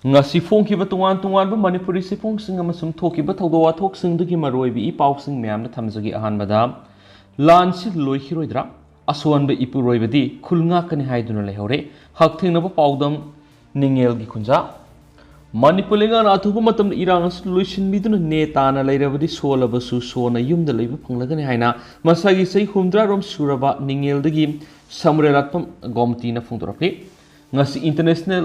ngasi phongkiba tungan tungan ba manipuri sifong amasung thokiba thawdo wathok dugi maroibi I pausing myamna thamjagi ahanbada lan si loihiroidra aswan ba ipuroibadi khulnga kani haiduna lehore hakthingnaba paudam ningel gi khunja manipulinga na athuba matam irang solution biduna ne tana leirabadi solabasu sona yumda leiba phanglagani haina masagi sei humdra rom suraba ningel dagi samrelatpam gomti na phungdorakli ngasi international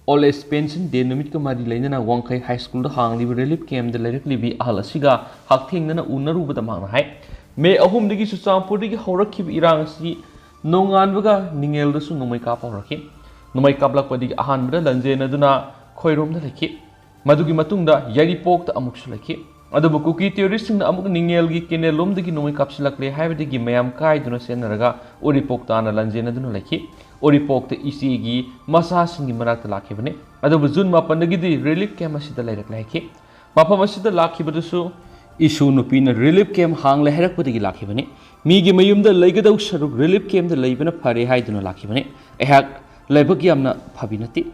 All age pension day numit ka mari lainana wangkai high school da hang libi relief camp da leirak libi ahal asiga hakthing na unaru bada mangna hai me ahum digi su champur digi horakhi irang si nongan baga ningel da su nomai ka pawrakhi nomai kablak padi ahan bada lanje na duna khoirom da lekhi madugi matung da yari pok da amuk su lekhi adu cookie theorist na amuk ningel gi kenelom digi nomai kapsilak le haibadi gi mayam kai duna senaraga ori pok ta na lanje na duna lekhi Oripok te isi masa singi marak te lakhi bane adu jun mapan dagi di relief camp asida lairak laiki mapam asida lakhi badusu isu nupi na relief camp hang leherak badagi lakhi bane mi gi mayum da laigadau saruk relief camp da laibana phare haiduna lakhi bane ehak laibak yamna phabinati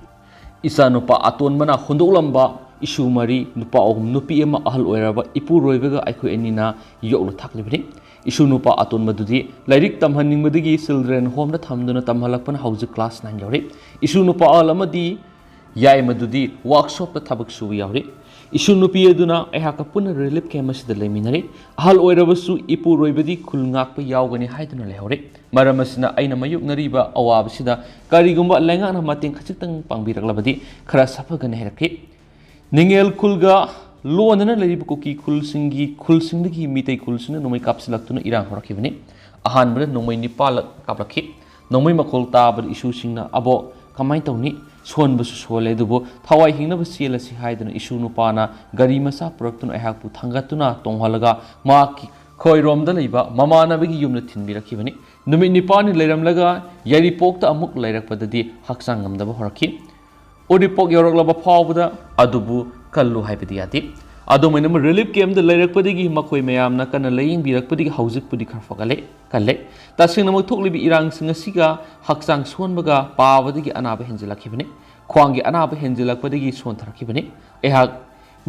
isa nupa aton mana hondolamba isu mari nupa ohum nupi ema ahal oiraba ipu roibaga aikhu enina yoklu thakli bane isu nupa aton madudi lairik tamhaning madigi children home na thamduna tamhalakpan hauji class 9 yauri isu nupa alamadi yai madudi workshop ta thabak su yauri isu nupi aduna ehaka pun relief camp asida leminari ahal oirabasu ipu roibadi khulngak pa yawgani haiduna lehore maramasina aina mayuk nariba awabsida karigumba lenga na mating khachitang pangbiraklabadi khara safagani herakhi ningel kulga Luanana leriba koki khulsingdagi mitai khulsina nomai kapsilaktuna irang horakibani ahanbada nomai nipal kaplakhi nomai makol tabad isu singna abo kamai tawni sonbasu sole dubo thawai hingna ba sela si haiduna isu nupana gari masa produktuna ehakpu thangatuna tonghalaga maki khoiromda leiba mamana bagi yumna thinbirakibani numi nipani leiramlaga yari pokta amuk leirakpadadi haksang ngamdaba horakhi Oripok yoroklaba phawbada adubu kallu haibadi yati adomena relief camp da leirakpadigi makoi mayamna kana laying birakpadigi haujikpudi kharfagale kalle tasing namak thoklibi irang singasiga haksang sonbaga pawadigi anaba henjilakibane khwangi anaba henjilakpadigi sontharakibane ehak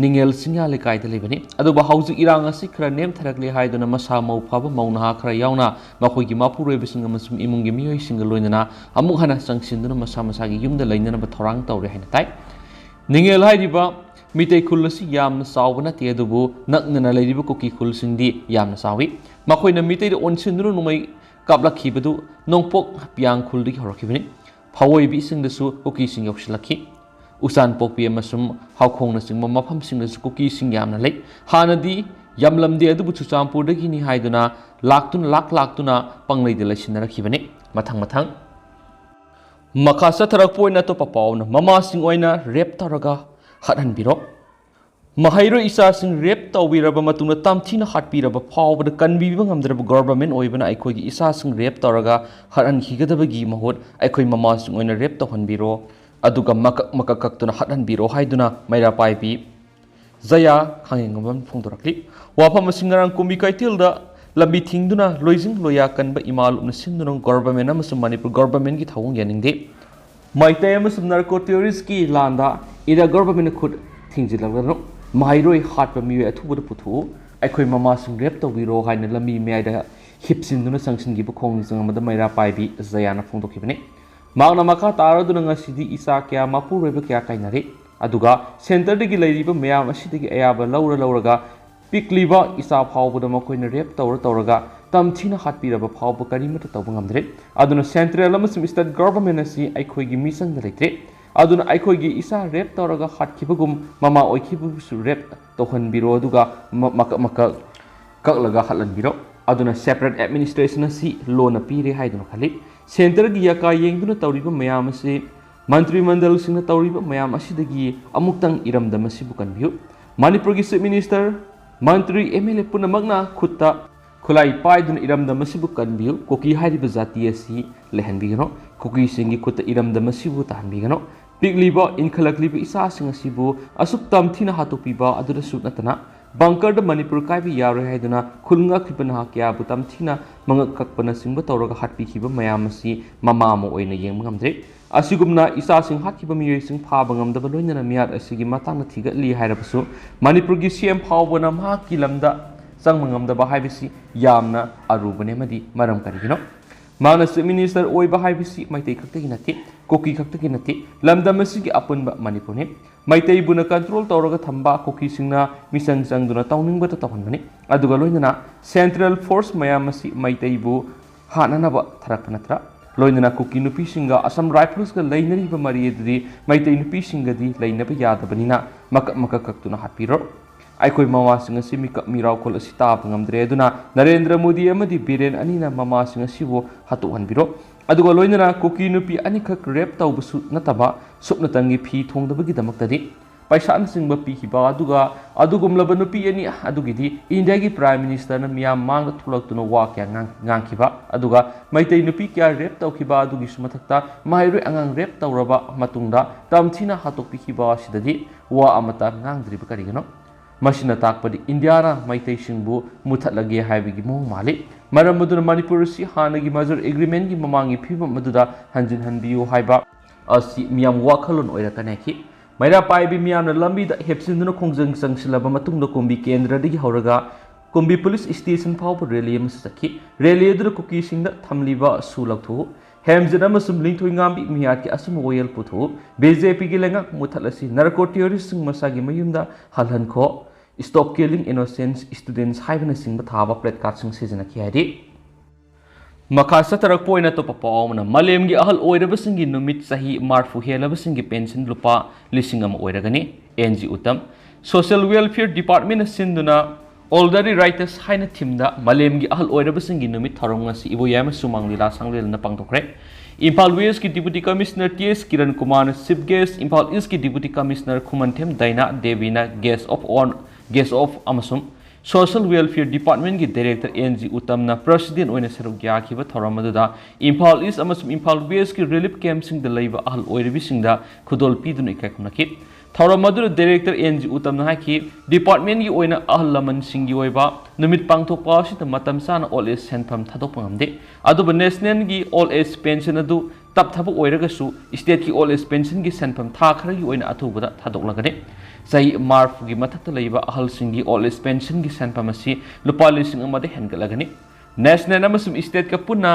ningel singya lekai da lebani aduba haujik irang asi khara nem tharakle haiduna masa mau phaba mauna khara yauna makoi gi mapuroi bisinga masum imungi miyoi singa loinana amuk hana sangsinduna masa masa gi yumda lainana ba thorang tawre haina tai ningel hairiba mitai khulasi yamna sawbana te adubu naknana leiriba koki khulsingdi yamna sawi makoina mitai de onsinduna numai kaplakhi badu nongpok piang khuldi horakibani phawoi bi singdasu koki sing yoksilakhi usan pokpi amasum haukhongna singma mafam singdasu koki sing yamna lei hanadi yamlamde adubu chuchampur dagi ni haiduna laktuna panglei de laisinarakhibani mathang makasa tharak poina to papauna mama sing oina rep taraga hathan biro mahairo isa sing rep tawiraba matuna tamthina hatpiraba phawbada kanbiba ngamdraba government oibana aikoi gi isa sing rep taraga hathan khigadaba gi mahot aikoi mama sing oina rep tawhan biro aduga makakaktuna hathan biro haiduna maira paibi zaya khangengam phongdorakli wafam singarang kumbi kaitilda lambi thingduna loijing loya kanba imal upna sinduna government amasum manipur government gi thawung yaningde maitai amasum narco terrorist ki landa ida government khud thingjilagno mairoi hatpa miwe athubu puthu aikoi mama sing rep tawiro haina lambi meida hipsinduna sangsin gi bukhong jangmada maira paibi zayana phongdokibane magna makha taraduna ngasidi isa kya mapu roiba kya kainare aduga center dagi leiriba mayam asidagi ayaba lauraga pikliba isa phawbuda makoina rep tawraga tamthina hatpiraba phawbu karimata tawbangamdre aduna central amasum state government asi aikoi gi mission da leitre aduna aikoi gi isa rep tawraga hatkibagum mama oikibu su rep tohan biro aduga maka kaklaga hatlan biro aduna separate administration asi loan pire haiduna khali center gi yaka yengduna tawriba mayam asi mantri mandal singna tawriba mayam asidagi amuktang iramdam asi bukan biu manipur gi chief minister mantri MLA punamagna khutta khulai paidun iramdam asibu kanbiu koki hariba jati asi lehanbigano koki singi khutta iramdam asibu tahanbigano pigliba inkhalakliba isa sing asibu asuk tamthina hatopiba adura sutnatana bunker da manipur kaibi yaro haiduna khulnga khipana kya butam thina mangak kakpana singba tawraga hatpi khiba mayam asi mama mo oina yengmamdre ꯑꯁꯤꯒꯨꯝꯅ ꯏꯆꯥꯁꯤꯡ ꯍꯥꯠꯈꯤꯕ ꯃꯤꯑꯣꯏꯁꯤꯡ ꯐꯥꯕ ꯉꯝꯗꯕ ꯂꯣꯏꯅꯅ ꯃꯤꯌꯥꯠ ꯑꯁꯤꯒꯤ ꯃꯇꯥꯡꯗ ꯊꯤꯒꯠꯂꯤ ꯍꯥꯏꯔꯕꯁꯨ ꯃꯅꯤꯄꯨꯔꯒꯤ ꯁꯤಎಂ ꯐꯥꯎꯕꯅ ꯃꯍꯥꯛꯀꯤ ꯂꯝꯗ ꯆꯪꯕ ꯉꯝꯗꯕ ꯍꯥꯏꯕꯁꯤ ꯌꯥꯝꯅ ꯑꯔꯨꯕꯅꯤ ꯑꯃꯗꯤ ꯃꯔꯝ ꯀꯔꯤꯒꯤꯅꯣ ꯃꯥꯅ ꯆꯤꯞ ꯃꯤꯅꯤꯁꯇꯔ ꯑꯣꯏꯕ ꯍꯥꯏꯕꯁꯤ ꯃꯩꯇꯩ ꯈꯛꯇꯒꯤ ꯅꯠꯇꯦ ꯀꯨꯀꯤ ꯈꯛꯇꯒꯤ ꯅꯠꯇꯦ ꯂꯝꯗꯝ ꯑꯁꯤꯒꯤ ꯑꯄꯨꯟꯕ ꯃꯅꯤꯄꯨꯔꯅꯤ ꯃꯩꯇꯩꯕꯨꯅ ꯀꯟꯇ꯭ꯔꯣꯜ ꯇꯧꯔꯒ ꯊꯝꯕ ꯀꯨꯀꯤꯁꯤꯡꯅ ꯃꯤꯆꯪ ꯆꯪꯗꯨꯅ ꯇꯧꯅꯤꯡꯕꯇ ꯇꯧꯍꯟꯕꯅꯤ ꯑꯗꯨꯒ ꯂꯣꯏꯅꯅ ꯁꯦꯟꯇ꯭ꯔꯦꯜ ꯐꯣꯔꯁ ꯃꯌꯥꯝ ꯑꯁꯤ ꯃꯩꯇꯩꯕꯨ ꯍꯥꯠꯅꯅꯕ ꯊꯥꯔꯛꯄ ꯅꯠꯇ꯭ꯔꯥ ꯂꯣꯏꯅꯅ ꯀꯨꯀꯤ ꯅꯨꯄꯤꯁꯤꯡꯒ ꯑꯁꯝ ꯔꯥꯏꯐꯜꯁꯀ ꯂꯩꯅꯔꯤꯕ ꯃꯔꯤ ꯑꯗꯨꯗꯤ ꯃꯩꯇꯩ ꯅꯨꯄꯤꯁꯤꯡꯒꯗꯤ ꯂꯩꯅꯕ ꯌꯥꯗꯕꯅꯤꯅ ꯃꯀꯛ ꯃꯀꯛ ꯀꯛꯇꯨꯅ ꯍꯥꯠꯄꯤꯔꯣ ꯑꯩꯈꯣꯏ ꯃꯃꯥꯁꯤꯡ ꯑꯁꯤ ꯃꯤꯀꯞ ꯃꯤꯔꯥꯎꯈꯣꯜ ꯑꯁꯤ ꯇꯥꯕ ꯉꯝꯗ꯭ꯔꯦ ꯑꯗꯨꯅ ꯅꯔꯦꯟꯗ꯭ꯔ ꯃꯣꯗꯤ ꯑꯃꯗꯤ ꯕꯤꯔꯦꯟ ꯑꯅꯤꯅ ꯃꯃꯥꯁꯤꯡ ꯑꯁꯤꯕꯨ ꯍꯥꯠꯇꯣꯛꯍꯟꯕꯤꯔꯣ ꯑꯗꯨꯒ ꯂꯣꯏꯅꯅ ꯀꯨꯀꯤ ꯅꯨꯄꯤ ꯑꯅꯤꯈꯛ ꯔꯦꯞ ꯇꯧꯕꯁꯨ ꯅꯠꯇꯕ ꯁꯨꯞꯅꯇꯪꯒꯤ ꯐꯤ ꯊꯣꯡꯗꯕꯒꯤꯗꯃꯛꯇꯗꯤ ꯄꯩꯁꯥꯅꯆꯤꯡꯕ ꯄꯤꯈꯤꯕ ꯑꯗꯨꯒ ꯑꯗꯨꯒꯨꯝꯂꯕ ꯅꯨꯄꯤ ꯑꯅꯤ ꯑꯗꯨꯒꯤꯗꯤ ꯏꯟꯗꯤꯌꯥꯒꯤ ꯄ꯭ꯔꯥꯏꯝ ꯃꯤꯅꯤꯁꯇꯔꯅ ꯃꯤꯌꯥꯝ ꯃꯥꯡꯗ ꯊꯣꯛꯂꯛꯇꯨꯅ ꯋꯥ ꯀꯌꯥ ꯉꯥꯡꯈꯤꯕ ꯑꯗꯨꯒ ꯃꯩꯇꯩ ꯅꯨꯄꯤ ꯀꯌꯥ ꯔꯦꯞ ꯇꯧꯈꯤꯕ ꯑꯗꯨꯒꯤꯁꯨ ꯃꯊꯛꯇ ꯃꯍꯩꯔꯣꯏ ꯑꯉꯥꯡ ꯔꯦꯞ ꯇꯧꯔꯕ ꯃꯇꯨꯡꯗ ꯇꯝꯊꯤꯅ ꯍꯥꯠꯇꯣꯛꯄꯤꯈꯤꯕ ꯑꯁꯤꯗꯗꯤ ꯋꯥ ꯑꯃꯇ ꯉꯥꯡꯗ꯭ꯔꯤꯕ ꯀꯔꯤꯒꯤꯅꯣ ꯃꯁꯤꯅ ꯇꯥꯛꯄꯗꯤ ꯏꯟꯗꯤꯌꯥꯅ ꯃꯩꯇꯩꯁꯤꯡꯕꯨ ꯃꯨꯊꯠꯂꯒꯦ ꯍꯥꯏꯕꯒꯤ ꯃꯑꯣꯡ ꯃꯥꯜꯂꯤ ꯃꯔꯝ ꯑꯗꯨꯅ ꯃꯅꯤꯄꯨꯔ ꯑꯁꯤ ꯍꯥꯟꯅꯒꯤ ꯃꯖꯔ ꯑꯦꯒ꯭ꯔꯤꯃꯦꯟꯒꯤ ꯃꯃꯥꯡꯒꯤ ꯐꯤꯕꯝ ꯑꯗꯨꯗ ꯍꯟꯖꯤꯟꯍꯟꯕꯤꯌꯨ ꯍꯥꯏꯕ ꯑꯁꯤ ꯃꯤꯌꯥꯝ ꯋꯥꯈꯜꯂꯣꯟ ꯑꯣꯏꯔꯛꯀꯅꯤ ꯃꯩꯔꯥ ꯄꯥꯏꯕꯤ ꯃꯤꯌꯥꯝꯅ ꯂꯝꯕꯤꯗ ꯍꯦꯞꯆꯤꯟꯗꯨꯅ ꯈꯣꯡꯖꯪ ꯆꯪꯁꯤꯜꯂꯕ ꯃꯇꯨꯡꯗ ꯀꯨꯝꯕꯤ ꯀꯦꯟꯗ꯭ꯔꯗꯒꯤ ꯍꯧꯔꯒ ꯀꯨꯝꯕꯤ ꯄꯨꯂꯤꯁ ꯁ꯭ꯇꯦꯁꯟ ꯐꯥꯎꯕ ꯔꯦꯂꯤ ꯑꯃꯁꯨ ꯆꯠꯈꯤ ꯔꯦꯂꯤ ꯑꯗꯨꯗ ꯀꯨꯀꯤꯁꯤꯡꯗ ꯊꯝꯂꯤꯕ ꯁꯨ ꯂꯧꯊꯣꯛꯎ ꯍꯦꯝꯖꯟ ꯑꯃꯁꯨꯡ ꯂꯤꯡꯊꯣꯏꯉꯥꯝꯕꯤ ꯃꯤꯌꯥꯠꯀꯤ ꯑꯆꯨꯝꯕ ꯋꯥꯌꯦꯜ ꯄꯨꯊꯣꯛꯎ ꯕꯤꯖꯦꯄꯤꯒꯤ ꯂꯩꯉꯥꯛ ꯃꯨꯊꯠꯂꯁꯤ ꯅꯥꯔꯀꯣ ꯇꯦꯔꯣꯔꯤꯁꯁꯤꯡ ꯃꯁꯥꯒꯤ ꯃꯌꯨꯝꯗ ꯍꯜꯍꯟꯈꯣ ꯁ꯭ꯇꯣꯞ ꯀꯤꯂꯤꯡ ꯏꯅꯣꯁꯦꯟꯠ ꯁ꯭ꯇꯨꯗꯦꯟꯠꯁ ꯍꯥꯏꯕꯅꯆꯤꯡꯕ ꯊꯥꯕ ꯄ꯭ꯂꯦꯠꯀꯥꯔꯠꯁꯤꯡ ꯁꯤꯖꯤꯟꯅꯈꯤ ꯍꯥꯏꯔꯤ ꯃꯈꯥ ꯆꯠꯊꯔꯛꯄ ꯑꯣꯏꯅ ꯑꯇꯣꯞꯄ ꯄꯥꯎ ꯑꯃꯅ ꯃꯥꯂꯦꯝꯒꯤ ꯑꯍꯜ ꯑꯣꯏꯔꯕꯁꯤꯡꯒꯤ ꯅꯨꯃꯤꯠ ꯆꯍꯤ 40 ꯍꯦꯜꯂꯕꯁꯤꯡꯒꯤ ꯄꯦꯟꯁꯟ ꯂꯨꯄꯥ 1,000 ꯑꯣꯏꯔꯒꯅꯤ NG ꯎꯇꯝ ꯁꯣꯁꯤꯌꯦꯜ ꯋꯦꯜꯐꯤꯌꯔ ꯗꯤꯄꯥꯔꯠꯃꯦꯟꯠꯅ ꯁꯤꯟꯗꯨꯅ ꯑꯣꯜꯗꯔꯤ ꯔꯥꯏꯇꯔꯁ ꯍꯥꯏꯅ ꯊꯤꯝꯗ ꯃꯥꯂꯦꯝꯒꯤ ꯑꯍꯜ ꯑꯣꯏꯔꯕꯁꯤꯡꯒꯤ ꯅꯨꯃꯤꯠ ꯊꯧꯔꯝ ꯉꯁꯤ ꯏꯕꯣꯌꯥꯏꯃ ꯁꯨꯃꯥꯡ ꯂꯤꯂꯥ ꯁꯪꯂꯦꯜꯅ ꯄꯥꯡꯊꯣꯛꯈ꯭ꯔꯦ ꯏꯝꯐꯥꯜ ꯋꯦꯁꯀꯤ ꯗꯤꯄꯨꯇꯤ ꯀꯃꯤꯁꯅꯔ TS ꯀꯤꯔꯟ ꯀꯨꯃꯥꯔꯅ ꯆꯤꯞ ꯒꯦꯁꯠ ꯏꯝꯐꯥꯜ ꯏꯁꯀꯤ ꯗꯤꯄꯨꯇꯤ ꯀꯃꯤꯁꯅꯔ ꯈꯨꯃꯟꯊꯦꯝ ꯗꯥꯏꯅꯥ ꯗꯦꯕꯤꯅ ꯒꯦꯁꯠ ꯑꯣꯐ ꯑꯃꯁꯨꯡ ꯁꯣꯁꯤꯌꯦꯜ ꯋꯦꯜꯐꯤꯌꯔ ꯗꯤꯄꯥꯔꯠꯃꯦꯟꯠꯀꯤ ꯗꯥꯏꯔꯦꯛꯇꯔ NG ꯎꯇꯝꯅ ꯄ꯭ꯔꯁꯤꯗꯦꯟꯠ ꯑꯣꯏꯅ ꯁꯔꯨꯛ ꯌꯥꯈꯤꯕ ꯊꯧꯔꯝ ꯑꯗꯨꯗ ꯏꯝꯐꯥꯜ ꯏꯁ ꯑꯃꯁꯨꯡ ꯏꯝꯐꯥꯜ ꯋꯦꯁꯀꯤ ꯔꯤꯂꯤꯐ ꯀꯦꯝꯞꯁꯤꯡꯗ ꯂꯩꯕ ꯑꯍꯜ ꯑꯣꯏꯔꯕꯁꯤꯡꯗ ꯈꯨꯗꯣꯜ ꯄꯤꯗꯨꯅ ꯏꯀꯥꯏ ꯈꯨꯝꯅꯈꯤ ꯊꯧꯔꯝ ꯑꯗꯨꯗ ꯗꯥꯏꯔꯦꯛꯇꯔ NG ꯎꯇꯝꯅ ꯍꯥꯏꯈꯤ ꯗꯤꯄꯥꯔꯠꯃꯦꯟꯠꯒꯤ ꯑꯣꯏꯅ ꯑꯍꯜ ꯂꯃꯟꯁꯤꯡꯒꯤ ꯑꯣꯏꯕ ꯅꯨꯃꯤꯠ ꯄꯥꯡꯊꯣꯛꯄ ꯑꯁꯤꯗ ꯃꯇꯝ ꯆꯥꯅ ꯑꯣꯜ ꯑꯦꯖ ꯁꯦꯟꯐꯝ ꯊꯥꯗꯣꯛꯄ ꯉꯝꯗꯦ ꯑꯗꯨꯕꯨ ꯅꯦꯁꯅꯦꯜꯒꯤ ꯑꯣꯜ ꯑꯦꯖ ꯄꯦꯟꯁꯟ ꯑꯗꯨ ꯇꯞꯊꯕ ꯑꯣꯏꯔꯒꯁꯨ ꯁ꯭ꯇꯦꯠꯀꯤ ꯑꯣꯜ ꯑꯦꯖ ꯄꯦꯟꯁꯟꯒꯤ ꯁꯦꯟꯐꯝ ꯊꯥ ꯈꯔꯒꯤ ꯑꯣꯏꯅ ꯑꯊꯨꯕꯗ ꯊꯥꯗꯣꯛꯂꯒꯅꯤ ꯆꯍꯤ 40ꯒꯤ ꯃꯊꯛꯇ ꯂꯩꯕ ꯑꯍꯜꯁꯤꯡꯒꯤ ꯑꯣꯜ ꯑꯦꯖ ꯄꯦꯟꯁꯟꯒꯤ ꯁꯦꯟꯐꯝ ꯑꯁꯤ ꯂꯨꯄꯥ 1,000 ꯍꯦꯟꯒꯠꯂꯒꯅꯤ ꯅꯦꯁꯅꯦꯜ ꯑꯃꯁꯨꯡ ꯁ꯭ꯇꯦꯠꯀ ꯄꯨꯟꯅ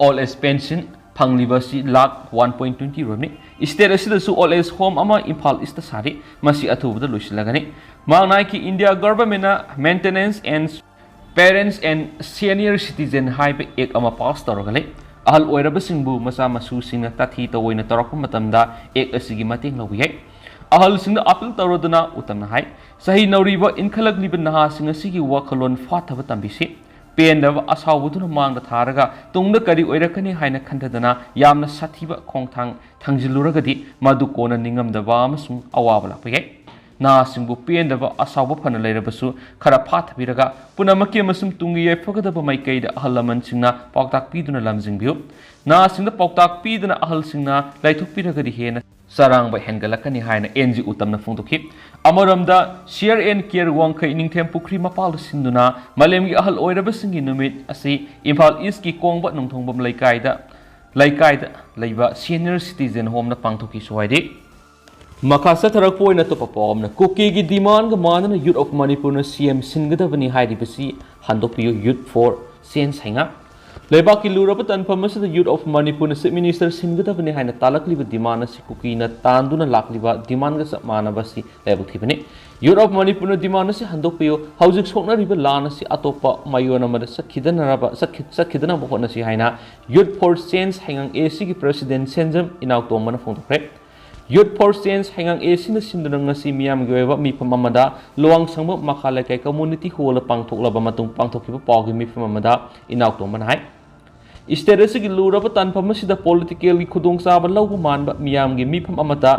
ꯑꯣꯜ ꯑꯦꯖ ꯄꯦꯟꯁꯟ ꯐꯪꯂꯤꯕ ꯑꯁꯤ ꯂꯥꯛ 1.20 ꯔꯣꯝꯅꯤ ꯁ꯭ꯇꯦꯠ ꯑꯁꯤꯗꯁꯨ ꯑꯣꯜ ꯑꯦꯖ ꯍꯣꯝ ꯑꯃ ꯏꯝꯐꯥꯜ ꯏꯁꯇ ꯁꯥꯔꯤ ꯃꯁꯤ ꯑꯊꯨꯕꯗ ꯂꯣꯏꯁꯤꯜꯂꯒꯅꯤ ꯃꯍꯥꯛꯅ ꯍꯥꯏꯈꯤ ꯏꯟꯗꯤꯌꯥ ꯒꯚꯔꯟꯃꯦꯟꯠꯅ maintenance and parents and senior citizen ꯍꯥꯏꯕ ꯑꯦꯛ ꯑꯃ ꯄꯥꯁ ꯇꯧꯔꯒ ꯂꯩ ꯑꯍꯜ ꯑꯣꯏꯔꯕꯁꯤꯡꯕꯨ ꯃꯆꯥ ꯃꯁꯨꯁꯤꯡꯅ ꯇꯥꯊꯤ ꯇꯧꯑꯣꯏꯅ ꯇꯧꯔꯛꯄ ꯃꯇꯝꯗ ꯑꯦꯛ ꯑꯁꯤꯒꯤ ꯃꯇꯦꯡ ꯂꯧꯕ ꯌꯥꯏ ꯑꯍꯜꯁꯤꯡꯗ ꯑꯄꯤꯜ ꯇꯧꯔꯗꯨꯅ ꯎꯇꯝꯅ ꯍꯥꯏ ꯆꯍꯤ ꯅꯧꯔꯤꯕ ꯏꯟꯈꯠꯂꯛꯂꯤꯕ ꯅꯍꯥꯁꯤꯡ ꯑꯁꯤꯒꯤ ꯋꯥꯈꯜꯂꯣꯟ ꯐꯥꯊꯕ ꯇꯝꯕꯤꯁꯤ ꯄꯦꯟꯗꯕ ꯑꯁꯥꯎꯕꯗꯨꯅ ꯃꯥꯡꯗ ꯊꯥꯔꯒ ꯇꯨꯡꯗ ꯀꯔꯤ ꯑꯣꯏꯔꯛꯀꯅꯤ ꯍꯥꯏꯅ ꯈꯟꯊꯗꯅ ꯌꯥꯝꯅ ꯁꯥꯊꯤꯕ ꯈꯣꯡꯊꯥꯡ ꯊꯥꯡꯖꯤꯜꯂꯨꯔꯒꯗꯤ ꯃꯗꯨ ꯀꯣꯟꯅ ꯅꯤꯡꯉꯝꯗꯕ ꯑꯃꯁꯨꯡ ꯑꯋꯥꯕ ꯂꯥꯛꯄ ꯌꯥꯏ ꯅꯍꯥꯁꯤꯡꯕꯨ ꯄꯦꯟꯗꯕ ꯑꯁꯥꯎꯕ ꯐꯅ ꯂꯩꯔꯕꯁꯨ ꯈꯔ ꯐꯥꯊꯕꯤꯔꯒ ꯄꯨꯝꯅꯃꯛꯀꯤ ꯑꯃꯁꯨꯡ ꯇꯨꯡꯒꯤ ꯌꯥꯏꯐꯒꯗꯕ ꯃꯥꯏꯀꯩꯗ ꯑꯍꯜ ꯂꯃꯟꯁꯤꯡꯅ ꯄꯥꯎꯇꯥꯛ ꯄꯤꯗꯨꯅ ꯂꯝꯖꯤꯡꯕꯤꯌꯨ ꯅꯍꯥꯁꯤꯡꯗ ꯄꯥꯎꯇꯥꯛ ꯄꯤꯗꯨꯅ ꯑꯍꯜꯁꯤꯡꯅ ꯂꯩꯊꯣꯛꯄꯤꯔꯒꯗꯤ ꯍꯦꯟꯅ ꯆꯔꯥꯡꯕ ꯍꯦꯟꯒꯠꯂꯛꯀꯅꯤ ꯍꯥꯏꯅ NG ꯎꯇꯝꯅ ꯐꯣꯡꯗꯣꯛꯈꯤ ꯑꯃꯔꯣꯝꯗ ꯁꯤꯌꯔ ꯑꯦꯟ ꯀꯦꯌꯔ ꯋꯥꯡꯈꯩ ꯅꯤꯡꯊꯦꯝ ꯄꯨꯈ꯭ꯔꯤ ꯃꯄꯥꯜꯗ ꯁꯤꯟꯗꯨꯅ ꯃꯥꯂꯦꯝꯒꯤ ꯑꯍꯜ ꯑꯣꯏꯔꯕꯁꯤꯡꯒꯤ ꯅꯨꯃꯤꯠ ꯑꯁꯤ ꯏꯝꯐꯥꯜ ꯏꯁꯀꯤ ꯀꯣꯡꯕ ꯅꯣꯡꯊꯣꯡꯕꯝ ꯂꯩꯀꯥꯏꯗ ꯂꯩꯕ ꯁꯤꯅꯤꯌꯔ ꯁꯤꯇꯤꯖꯦꯟ ꯍꯣꯝꯗ ꯄꯥꯡꯊꯣꯛꯈꯤꯁꯨ ꯍꯥꯏꯔꯤ ꯃꯈꯥ ꯆꯠꯊꯔꯛꯄ ꯑꯣꯏꯅ ꯑꯇꯣꯞꯄ ꯄꯥꯎ ꯑꯃꯅ ꯀꯨꯀꯤꯒꯤ ꯗꯤꯃꯥꯟꯒ ꯃꯥꯟꯅꯅ ꯌꯨꯠ ꯑꯣꯐ ꯃꯅꯤꯄꯨꯔꯅ CM ꯁꯤꯟꯒꯗꯕꯅꯤ ꯍꯥꯏꯔꯤꯕꯁꯤ ꯍꯟꯗꯣꯛꯄꯤꯌꯨ ꯌꯨꯠ ꯐꯣꯔ ꯆꯦꯟꯖ ꯍꯥꯏꯅ ꯂꯩꯕꯥꯛꯀꯤ ꯂꯨꯔꯕ ꯇꯟꯐꯝ ꯑꯁꯤꯗ ꯌꯨꯠ ꯑꯣꯐ ꯃꯅꯤꯄꯨꯔꯅ ꯆꯤꯞ ꯃꯤꯅꯤꯁꯇꯔ ꯁꯤꯟꯒꯗꯕꯅꯤ ꯍꯥꯏꯅ ꯇꯥꯜꯂꯛꯂꯤꯕ ꯗꯤꯃꯥꯟ ꯑꯁꯤ ꯀꯨꯀꯤꯅ ꯇꯥꯟꯗꯨꯅ ꯂꯥꯛꯂꯤꯕ ꯗꯤꯃꯥꯟꯒ ꯆꯞ マナꯕ ꯑꯁꯤ ꯂꯥꯏꯕꯛ ꯊꯤꯕꯅꯤ ꯌꯨꯠ ꯑꯣꯐ ꯃꯅꯤꯄꯨꯔꯅ ꯗꯤꯃꯥꯟ ꯑꯁꯤ ꯍꯟꯗꯣꯛꯄꯤꯌꯨ ꯍꯧꯖꯤꯛ ꯁꯣꯛꯅꯔꯤꯕ ꯂꯥꯟ ꯑꯁꯤ ꯑꯇꯣꯞꯄ ꯃꯥꯏꯌꯣꯟ ꯑꯃꯗ ꯆꯠꯈꯤꯗꯅꯕ ꯍꯣꯠꯅꯁꯤ ꯍꯥꯏꯅ ꯌꯨꯠ ꯐꯣꯔ ꯆꯦꯟꯖ ꯍꯩꯉꯥꯡ ꯑꯦꯁꯤꯒꯤ ꯄ꯭ꯔꯁꯤꯗꯦꯟꯠ ꯁꯦꯟꯖꯝ ꯏꯅꯥꯎꯇꯣꯝꯕꯅ ꯐꯣꯡꯗꯣꯛꯈ꯭ꯔꯦ ꯌꯨꯠ ꯐꯣꯔ ꯆꯦꯟꯖ ꯍꯩꯉꯥꯡ ꯑꯦꯁꯤꯅ ꯁꯤꯟꯗꯨꯅ ꯉꯁꯤ ꯃꯤꯌꯥꯝꯒꯤ ꯑꯣꯏꯕ ꯃꯤꯐꯝ ꯑꯃꯗ ꯂꯨꯋꯥꯡ ꯁꯪꯕ ꯃꯈꯥ ꯂꯩꯀꯥꯏ ꯀꯝꯃꯨꯅꯤꯇꯤ ꯍꯣꯜꯗ ꯄꯥꯡꯊꯣꯛꯂꯕ ꯃꯇꯨꯡ ꯄꯥꯡꯊꯣꯛꯈꯤꯕ ꯄꯥꯎꯒꯤ ꯃꯤꯐꯝ ꯑꯃꯗ ꯏꯅꯥꯎꯇꯣꯝꯕꯅ ꯍꯥꯏ ꯁ꯭ꯇꯦꯠ ꯑꯁꯤꯒꯤ ꯂꯨꯔꯕ ꯇꯥꯟꯐꯝ ꯑꯁꯤꯗ ꯄꯣꯂꯤꯇꯤꯀꯦꯜꯒꯤ ꯈꯨꯗꯣꯡꯆꯥꯕ ꯂꯧꯕ ꯃꯥꯟꯕ ꯃꯤꯌꯥꯝꯒꯤ ꯃꯤꯐꯝ ꯑꯃꯇ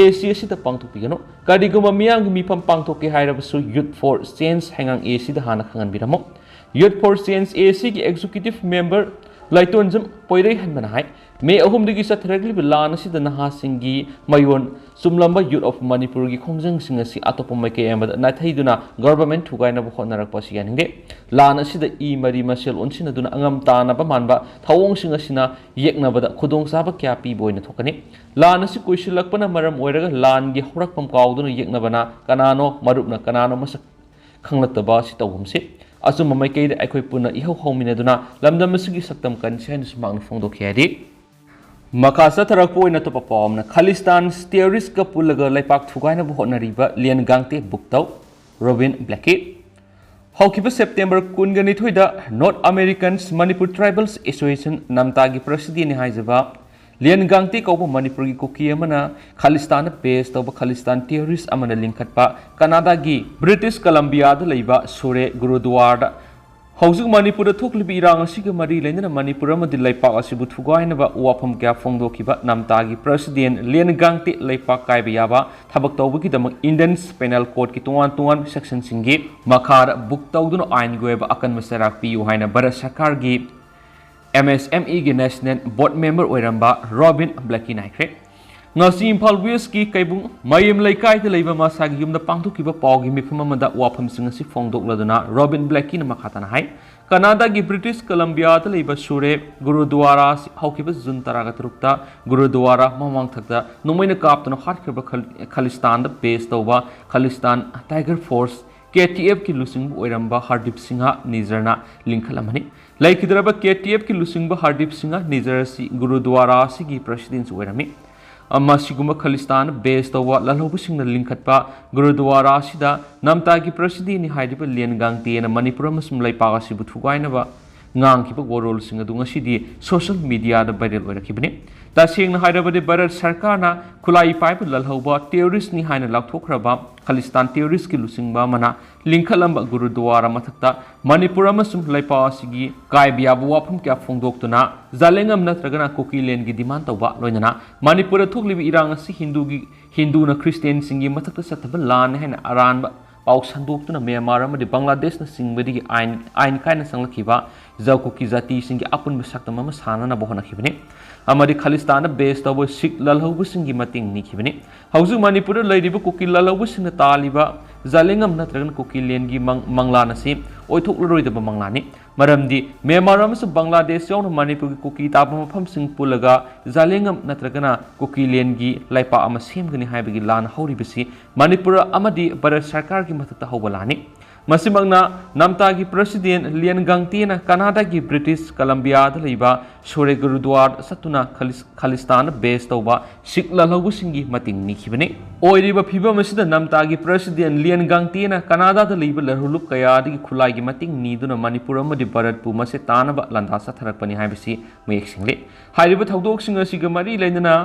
AC ꯑꯁꯤꯗ ꯄꯥꯡꯊꯣꯛꯄꯤꯒꯅꯨ ꯀꯔꯤꯒꯨꯝꯕ ꯃꯤꯌꯥꯝꯒꯤ ꯃꯤꯐꯝ ꯄꯥꯡꯊꯣꯛꯀꯦ ꯍꯥꯏꯔꯕꯁꯨ ꯌꯨꯠ ꯐꯣꯔ ꯆꯦꯟꯖ ꯍꯩꯉꯥꯡ ACꯗ ꯍꯥꯟꯅ ꯈꯪꯍꯟꯕꯤꯔꯝꯃꯨ ꯌꯨꯠ ꯐꯣꯔ ꯆꯦꯟꯖ ACꯒꯤ ꯑꯦꯛꯖꯤꯀ꯭ꯌꯨꯇꯤꯚ ꯃꯦꯝꯕꯔ ꯂꯩꯇꯣꯟꯖꯝ ꯄꯣꯏꯔꯩꯍꯟꯕꯅ ꯍꯥꯏ May ahumdagi sathrakli lan asida nahasingi mayon sumlamba youth of Manipur gi khongjang singasi atopa maike amada naithaiduna government thugainaba hotnarakpa siyaningde lan asida I mari masel onsinaduna angam tanaba manba thawong singasina yeknabada khudong saba kya pi boina thokani lan asi koisilakpana maram oiraga lan gi horakpam kauduna yeknabana kanano marupna kanano masak khanglataba si tawumse asuma maike de akhoi puna ihau hominaduna lamdam asigi saktam kan chain sumang phongdokhiyadi Makasa tarakpo ina to papom na Khalistan Te pullaga leipak thugainaba hotnariba liyan Gangte buktau Robin Blackie Haukiba September 22 da North Americans Manipur Tribals Association namtagi president ni haijaba liyan Gangte kauba Manipur gi koki amana Khalistan base tawba Khalistan Te amana linkatpa Canada gi British Columbia da leiba Sure Gurudwara Housing Manipur thoklibi irang asiga mari leinana Manipur amadi leipak asibu thugainaba wafam kya phongdokiba namtagi president liyan Gangte leipak kaiba yaba thabak tawbagi damak Indian Penal Code ki tuan section singi makhar book tawduna ain goeba akan masarak piu haina Bharat Sarkar gi MSME gi national board member oiramba Robin Blackie naikre ngasi Imphal West ki kaibung mayem laikai de leiba masagi yumda pangthukiba pawgi mifam amada wafam singasi phongdokladuna Robin Blackie na makhatana hai Canada gi British Columbia de leiba Sure Gurudwara haukiba June 13 Gurudwara mamang thakta nomoina kaptana hatkhiba Khalistan da base tawba Khalistan Tiger Force KTF ki lusing oiramba Hardip Singha Nizarna linkhalamani laikhidraba KTF ki lusing Hardip Singha Nizarasi Gurudwara sigi president oirami Amasiguma Khalistan base tawa lalhobusingna linkhatpa Gurudwara sida namtagi president ni haidiba liyan Gangte na Manipur amasum leipak asibu thugainaba ngangkiba gorol singa dunga sidi social media da viral oirakibani tasengna hairabade Bharat Sarkar na khulai paipu lalhoba terrorist ni haina lakthokraba Khalistan terrorist ki lusingba mana linkhalamba Gurudwara mathakta Manipur amasum leipak asigi kaibiabu wafam kya phongdoktuna zalengam natragana kokilen gi demand tawba loinana Manipur thoklibi irang asi hindu na Christian singi mathakta sathaba lan haina aranba pau sandok tuna Myanmar amadi Bangladesh na singbadi ain kaina sanglakiba Zawkuki Jati singi apun besaktam ama sana na bohona khibani amadi Khalistan base tawo Sikh lalhobu singi mating ni khibani hauju Manipur leiriba koki lalhobu singna taliba zalengam natragan koki lengi mangla na si oithokloidaba manglani maramdi Myanmar amasu Bangladesh yauna Manipur gi koki taba mafam sing pullaga zalengam natragana koki lengi laipa ama semgani haibagi lan hauribasi Manipur amadi Bharat Sarkar gi mathakta hawbalani Masimagna namtagi president liyan Gangte na Canada gi British Columbia da leiba Sure Gurudwara satuna Khalistan base tawba Sikh lalhobu singi mating ni khibani oiriba phibam asida namtagi president liyan Gangte na Canada da leiba larhulup kaya digi khulai gi mating ni duna Manipur amadi Bharat pu mase tanaba landasa tharakpani haibisi mayek single hairiba thawdok sing asiga mari leinana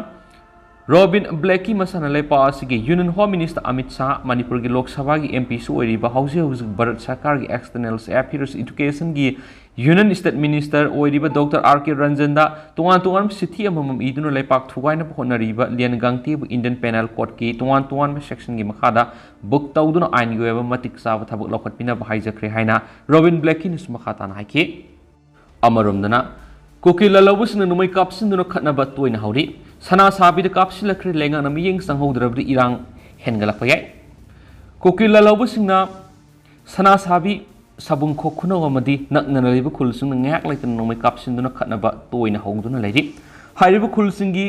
Robin Blackie masana leipa asigi Union Home Minister Amit Shah Manipur gi Lok Sabha gi MP su oiriba hausi Bharat Sarkar gi External Affairs Education gi Union State Minister oiriba Dr. R.K. Ranjan da tuan sithi amamam iduna leipak thugaina hotnariba liyan Gangte bu Indian Penal Code ki tuan section gi makhada book tawduna ain gi weba matik saba thabuk lokhatpina bahaijakre haina Robin Blackie nis makhatan haiki amarumdana koki lalawusna numai kapsinduna khatnaba toina hauri sana sabi de kapsilakre lenga na miyeng sanghodrabdi irang hengalapayai koki lalawusingna sana sabi sabung khokhuno amadi naknana liba khulsing ngak laitan nomai kapsinduna khatnaba toina hongduna leiri hairiba khulsingi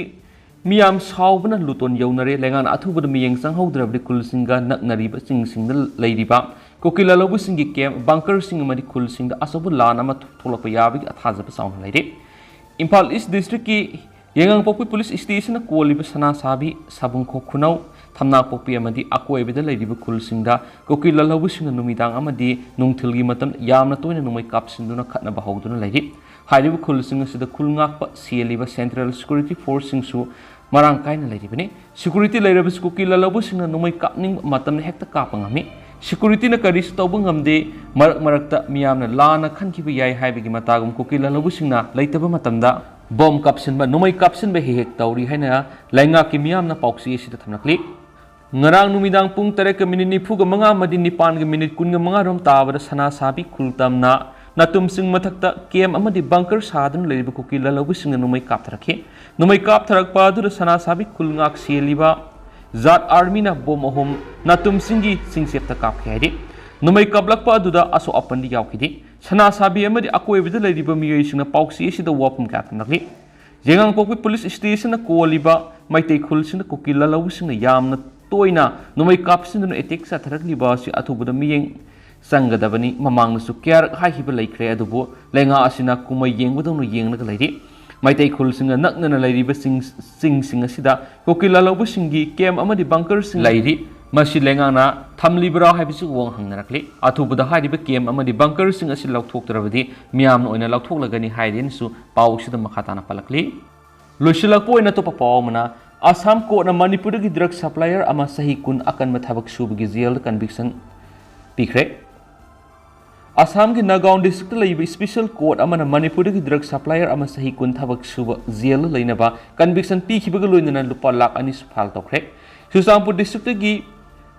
miyam saubna luton yaunare lenga na athubada miyeng sanghodrabdi khulsinga naknariba singda leiriba koki lalawusingi kem bunker sing amadi khulsingda asabu lana ma tholapa yabi athajaba sauna leiri Imphal East District ki Yengang Pokpi Police Station na kuwaliba sana sabi sabung khokhunaw thamna pokpi amadi akoibida leiriba khulsingda koki lalhawusingna numidang amadi nungthilgi matam yamna toina numai kapsinduna khatnaba hawduna leiri hairiba khulsing asida khulngakpa sialiba Central Security Force singsu marang kaina leiribani security leirabas koki lalhawusingna numai kapning matamna hekta kapangami security na karis tawba ngamde marakta miyamna lana khankiba yai haibagi matagum koki lalhawusingna leitaba matamda bom kapsinba numai kapsinba hek tawri haina lainga ki miyamna pauksi sida thamnakli ngarang numidang pung 3 minute 9 madi 9 minute 15 rom tabada sana sabi khultamna natumsing mathakta kem amadi bunker sadun leiriba kuki lalawbising numai kaptharakhi numai kaptharakpa adu sana sabi kulngak seliba zat army na bom ahom natumsingi singsepta kapkhe haidi numai kablakpa aduda aso apandi yaukidi sana sabi amadi akoibida leiriba miyoi pauksi asida wapum katnakli jengang pokpi police station na koliba maitei khulsina kuki lalawbising yamna toina numai kapsin etek satharakliba si athubuda miyeng sangadabani mamang su kyar haihiba laikre adubu lenga asina kumai yengbudong yengna lairi maitai khul singa nakna lairiba sing asida kokila lawbu singi kem amadi bunker sing lairi masi lenga na thamlibra haibisu wong hangnarakli athubuda haidiba kem amadi bunker sing asi lauthoktrabadi miyam oina lauthoklagani haidin su pausida makhatana palakli losilakpo oina to papawmana Assam court na Manipur gi drug supplier ama sahi kun akan mathabak subgi jail conviction pikre Assam ki Nagaon district laiba special court ama na Manipur ki drug supplier ama sahi kun thabak suba jail lainaba conviction pikhibaga loinana lupa lakh ani sphal tokre Susampur district gi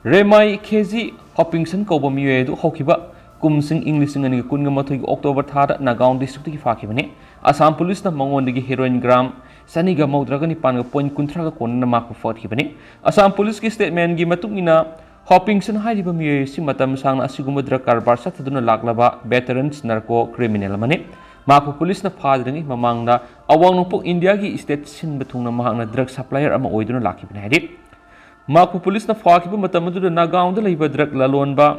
Remai Kheji Hopkinson ko bomi yedu hokiba kumsing English ngani kunga mathoi October thada Nagaon district ki fakhibani Assam police na mangon gi heroin gram saniga maudragani panga point kuntraga konna makpu fakhibani Assam police ki statement gi matungina Hopkinson haidiba miyoi si matam sangna asiguma drug karbar sathaduna laklaba veterans narco criminal mane maku police na phadrangi mamangna awangnopo India gi state sin bathungna mahangna drug supplier ama oiduna lakibna haidi maku police na phakiba matam adu Nagaon da leiba drug lalonba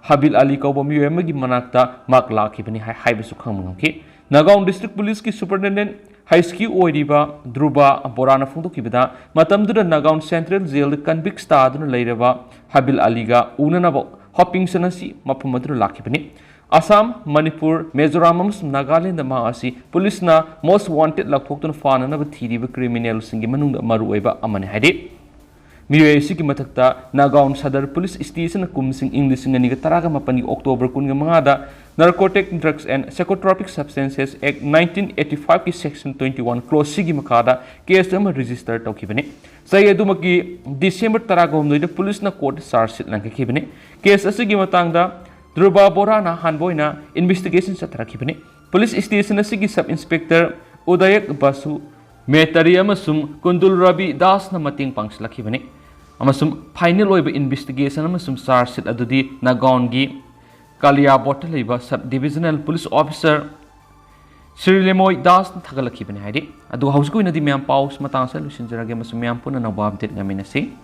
Habil Ali kauba miyoi amagi manakta mak lakibani haibisu khangmangki Nagaon district police ki superintendent Haiski oiriba Druba Borana Fungtokibada Matamduda Nagaon Central Jail convict staduna leiraba Habil Aliga Unanabo Hopkinson asi maphumadru lakibani Assam Manipur Mizoram amasung Nagaland ma asi police na most wanted lakthokuna fananaba thiriba criminal singi manungda maru oiba amane haidi miyoi sigi mathakta Nagaon Sadar police station kumsing English ngani taraga mapani October kunga mangada Narcotic Drugs and Psychotropic Substances Act 1985 ki section 21 clause sigi makada case ama register tokibani sai adumaki December taragomnoida police na court charge sheet langkibani case asigi matangda Druba Borana hanboina investigation satrakibani police station asigi sub inspector Udayak Basu Metari amasum Kundul Rabi Das na mating pangslakibani amasum final oiba investigation amasum charge sheet adudi Nagaon gi Kalia Bottle sub divisional police officer Sri Lemoy Das Tagalaki Benhadi. Adu house go in the Miam Paus Matang solutions are again Miam Puna Nabab did Gaminasi.